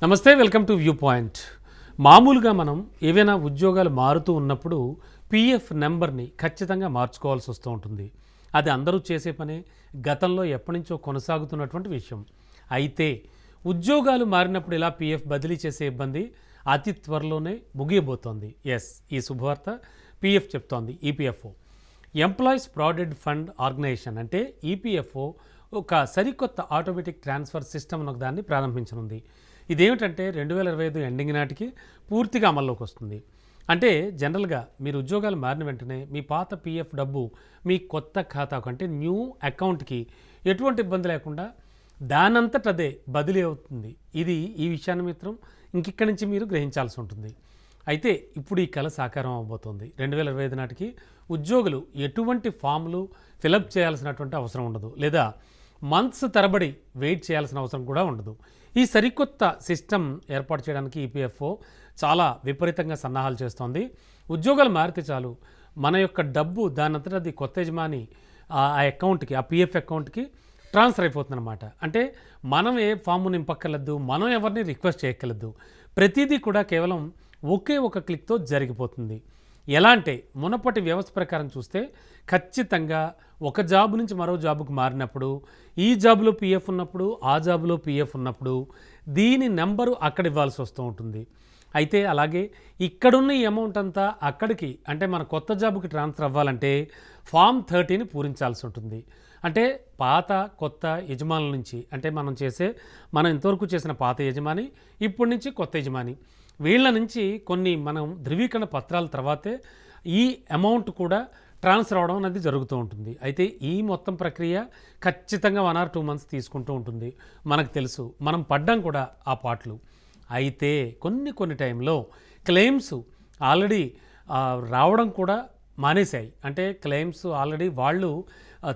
నమస్తే, welcome to view point. మామూలుగా మనం ఏవైనా ఉద్యోగాలు మారుతూ ఉన్నప్పుడు పీఎఫ్ నెంబర్ని ఖచ్చితంగా మార్చుకోవాల్సి వస్తూ ఉంటుంది. అది అందరూ చేసే పనే, గతంలో ఎప్పటి నుంచో కొనసాగుతున్నటువంటి విషయం. అయితే ఉద్యోగాలు మారినప్పుడు ఇలా పీఎఫ్ బదిలీ చేసే ఇబ్బంది అతి త్వరలోనే ముగియబోతోంది. ఈ శుభవార్త పీఎఫ్ చెప్తోంది. EPFO, employees provident fund organisation అంటే ఈపీఎఫ్ఓ ఒక సరికొత్త ఆటోమేటిక్ ట్రాన్స్ఫర్ సిస్టమ్ ఒక దాన్ని ప్రారంభించనుంది. ఇదేమిటంటే 2025 ఎండింగ్ నాటికి పూర్తిగా అమల్లోకి వస్తుంది. అంటే జనరల్గా మీరు ఉద్యోగాలు మారిన వెంటనే మీ పాత పీఎఫ్ డబ్బు మీ కొత్త ఖాతాకు అంటే న్యూ అకౌంట్కి ఎటువంటి ఇబ్బంది లేకుండా దానంతటదే బదిలీ అవుతుంది. ఈ విషయాన్ని మాత్రం ఇక్కడి నుంచి మీరు గ్రహించాల్సి ఉంటుంది. అయితే ఇప్పుడు ఈ కళ సాకారం అవబోతోంది. 2025 నాటికి ఉద్యోగులు ఎటువంటి ఫామ్లు ఫిలప్ చేయాల్సినటువంటి అవసరం ఉండదు, లేదా మంత్స్ తరబడి వెయిట్ చేయాల్సిన అవసరం కూడా ఉండదు. ఈ సరికొత్త సిస్టమ్ ఏర్పాటు చేయడానికి ఈపీఎఫ్ఓ చాలా విపరీతంగా సన్నాహాలు చేస్తోంది. ఉద్యోగాలు మారితే చాలు మన యొక్క డబ్బు దానంతటా అది కొత్త యజమాని ఆ అకౌంట్కి, ఆ పీఎఫ్ అకౌంట్కి ట్రాన్స్ఫర్ అయిపోతుంది అనమాట. అంటే మనం ఏ ఫామ్ నింపక్కర్లేదు, మనం ఎవరిని రిక్వెస్ట్ చేయక్కర్లేదు. ప్రతిదీ కూడా కేవలం ఒకే ఒక క్లిక్తో జరిగిపోతుంది. ఎలా అంటే మునపటి వ్యవస్థ ప్రకారం చూస్తే ఖచ్చితంగా ఒక జాబ్ నుంచి మరో జాబుకు మారినప్పుడు ఈ జాబులో పీఎఫ్ ఉన్నప్పుడు, ఆ జాబులో పీఎఫ్ ఉన్నప్పుడు దీని నెంబరు అక్కడ ఇవ్వాల్సి వస్తూ ఉంటుంది. అయితే అలాగే ఇక్కడున్న ఈ అమౌంట్ అంతా అక్కడికి అంటే మన కొత్త జాబుకి ట్రాన్స్ఫర్ అవ్వాలంటే ఫామ్ 30ని పూరించాల్సి ఉంటుంది. అంటే పాత కొత్త యజమానుల నుంచి, అంటే మనం ఇంతవరకు చేసిన పాత యజమాని, ఇప్పటి నుంచి కొత్త యజమాని, వీళ్ళ నుంచి కొన్ని మనం ధృవీకరణ పత్రాల తర్వాతే ఈ అమౌంట్ కూడా ట్రాన్స్ఫర్ అవడం అనేది జరుగుతూ ఉంటుంది. అయితే ఈ మొత్తం ప్రక్రియ ఖచ్చితంగా 1 or 2 months తీసుకుంటూ ఉంటుంది. మనకు తెలుసు, మనం పడ్డాం కూడా ఆ పాటలు. అయితే కొన్ని టైంలో క్లెయిమ్స్ ఆల్రెడీ రావడం కూడా మానేశాయి. అంటే క్లెయిమ్స్ ఆల్రెడీ వాళ్ళు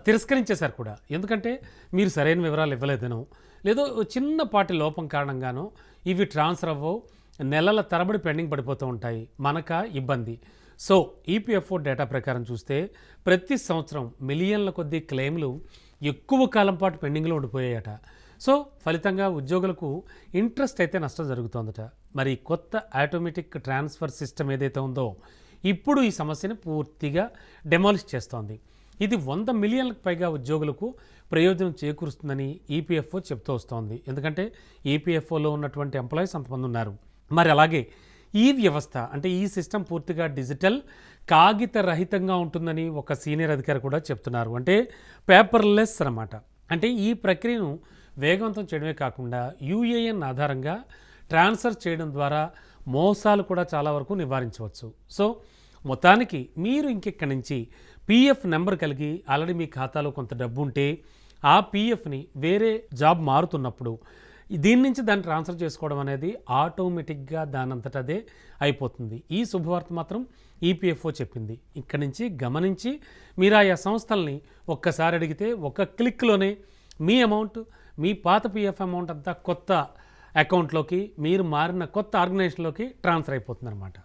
తిరస్కరించేశారు కూడా. ఎందుకంటే మీరు సరైన వివరాలు ఇవ్వలేదనో, లేదో చిన్నపాటి లోపం కారణంగానో ఇవి ట్రాన్స్ఫర్ అవ్వవు, నెలల తరబడి పెండింగ్ పడిపోతూ ఉంటాయి. మనకా ఇబ్బంది. సో ఈపీఎఫ్ఓ డేటా ప్రకారం చూస్తే ప్రతి సంవత్సరం మిలియన్ల కొద్దీ క్లెయిమ్లు ఎక్కువ కాలం పాటు పెండింగ్లో ఉండిపోయాయట. సో ఫలితంగా ఉద్యోగులకు ఇంట్రెస్ట్ అయితే నష్టం జరుగుతోందట. మరి కొత్త ఆటోమేటిక్ ట్రాన్స్ఫర్ సిస్టమ్ ఏదైతే ఉందో ఇప్పుడు ఈ సమస్యను పూర్తిగా డెమాలిష్ చేస్తోంది. ఇది 100 మిలియన్లకు పైగా ఉద్యోగులకు ప్రయోజనం చేకూరుస్తుందని ఈపీఎఫ్ఓ చెప్తూ వస్తోంది. ఎందుకంటే ఈపీఎఫ్ఓలో ఉన్నటువంటి ఎంప్లాయీస్ అంతమంది ఉన్నారు. మరి అలాగే ఈ వ్యవస్థ అంటే ఈ సిస్టమ్ పూర్తిగా డిజిటల్, కాగిత రహితంగా ఉంటుందని ఒక సీనియర్ అధికారి కూడా చెప్తున్నారు. అంటే పేపర్లెస్ అన్నమాట. అంటే ఈ ప్రక్రియను వేగవంతం చేయడమే కాకుండా యూఏఎన్ ఆధారంగా ట్రాన్స్ఫర్ చేయడం ద్వారా మోసాలు కూడా చాలా వరకు నివారించవచ్చు. సో మొత్తానికి మీరు ఇంకెక్కడి నుంచి పీఎఫ్ నెంబర్ కలిగి ఆల్రెడీ మీ ఖాతాలో కొంత డబ్బు ఉంటే ఆ పీఎఫ్ని వేరే జాబ్ మారుతున్నప్పుడు దీని నుంచి దాన్ని ట్రాన్స్ఫర్ చేసుకోవడం అనేది ఆటోమేటిక్గా దానంతట అదే అయిపోతుంది. ఈ శుభవార్త మాత్రం ఈపీఎఫ్ఓ చెప్పింది. ఇక్కడి నుంచి గమనించి మీరు ఆయా సంస్థల్ని ఒక్కసారి అడిగితే ఒక క్లిక్లోనే మీ అమౌంట్, మీ పాత పీఎఫ్ అమౌంట్ అంతా కొత్త అకౌంట్లోకి, మీరు మారిన కొత్త ఆర్గనైజేషన్లోకి ట్రాన్స్ఫర్ అయిపోతుంది అన్నమాట.